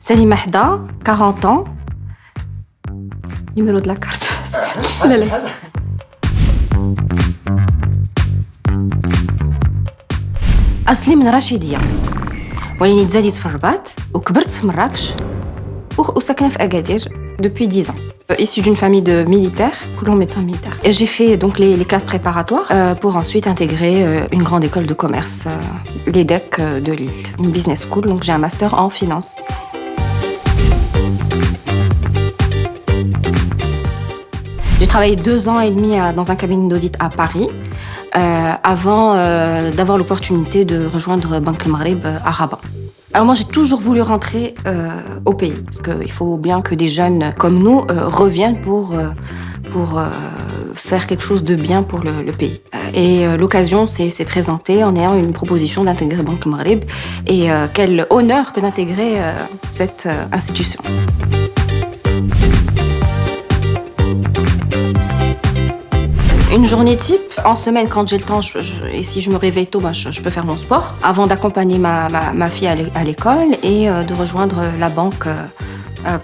Salima Hda, 40 ans. Numéro de la carte. لا لا. أصلي من رشيدية وليني تزاديت في الرباط وكبرت في مراكش وساكنة في أكادير depuis 10 ans. Issue d'une famille de militaires, coulons médecins militaires. Et j'ai fait donc les classes préparatoires pour ensuite intégrer une grande école de commerce, l'EDEC de Lille, une business school. Donc j'ai un master en finance. J'ai travaillé 2 ans et demi dans un cabinet d'audit à Paris avant d'avoir l'opportunité de rejoindre Banque El Maghreb à Rabat. Alors moi, j'ai toujours voulu rentrer au pays, parce qu'il faut bien que des jeunes comme nous reviennent pour faire quelque chose de bien pour le pays. Et l'occasion s'est présentée en ayant une proposition d'intégrer Banque El Maghreb. Et quel honneur que d'intégrer cette institution. Une journée type, en semaine, quand j'ai le temps, et si je me réveille tôt, je peux faire mon sport avant d'accompagner ma fille à l'école et de rejoindre la banque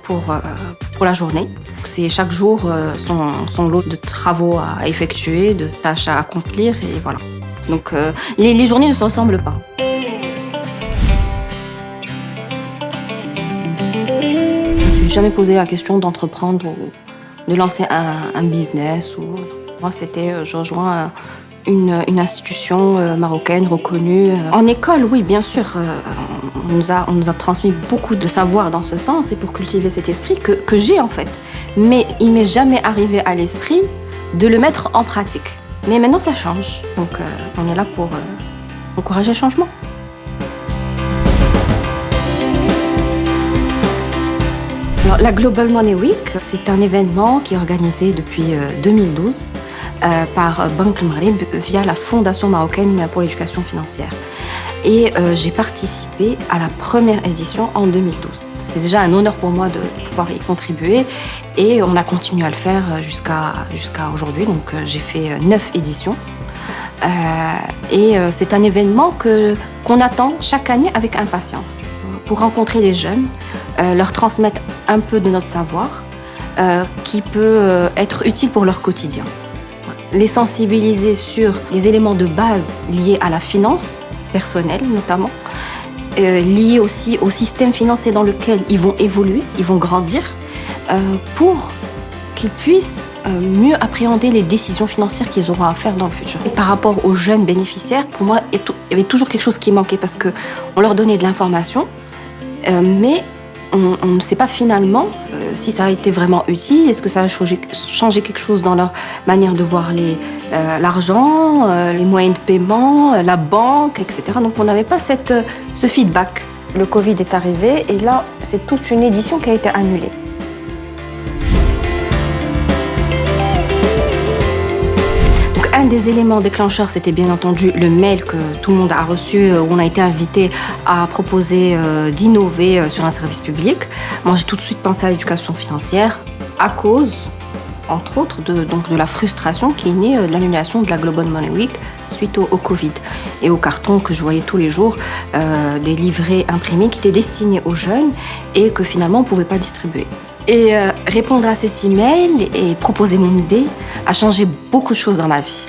pour la journée. C'est chaque jour son lot de travaux à effectuer, de tâches à accomplir, et voilà. Donc les journées ne se ressemblent pas. Je ne me suis jamais posé la question d'entreprendre ou de lancer un business. Moi, c'était, je rejoins une institution marocaine reconnue. En école, oui, bien sûr, on nous a transmis beaucoup de savoir dans ce sens et pour cultiver cet esprit que j'ai en fait. Mais il m'est jamais arrivé à l'esprit de le mettre en pratique. Mais maintenant, ça change. Donc, on est là pour encourager le changement. Alors, la Global Money Week, c'est un événement qui est organisé depuis 2012 par Banque El Maghreb via la Fondation marocaine pour l'éducation financière. Et j'ai participé à la première édition en 2012. C'était déjà un honneur pour moi de pouvoir y contribuer et on a continué à le faire jusqu'à aujourd'hui. Donc j'ai fait 9 éditions. Et c'est un événement qu'on attend chaque année avec impatience pour rencontrer les jeunes, leur transmettre un peu de notre savoir qui peut être utile pour leur quotidien. Les sensibiliser sur les éléments de base liés à la finance personnelle notamment, liés aussi au système financier dans lequel ils vont évoluer, ils vont grandir, pour qu'ils puissent mieux appréhender les décisions financières qu'ils auront à faire dans le futur. Et par rapport aux jeunes bénéficiaires, pour moi, il y avait toujours quelque chose qui manquait parce qu'on leur donnait de l'information, mais on ne sait pas finalement si ça a été vraiment utile, est-ce que ça a changé quelque chose dans leur manière de voir l'argent, les moyens de paiement, la banque, etc. Donc on n'avait pas ce feedback. Le Covid est arrivé et là, c'est toute une édition qui a été annulée. Un des éléments déclencheurs, c'était bien entendu le mail que tout le monde a reçu, où on a été invité à proposer d'innover sur un service public. Moi, j'ai tout de suite pensé à l'éducation financière, à cause, entre autres, de la frustration qui est née de l'annulation de la Global Money Week suite au Covid. Et au carton que je voyais tous les jours, des livrets imprimés qui étaient destinés aux jeunes et que finalement, on ne pouvait pas distribuer. Et répondre à ces emails et proposer mon idée a changé beaucoup de choses dans ma vie.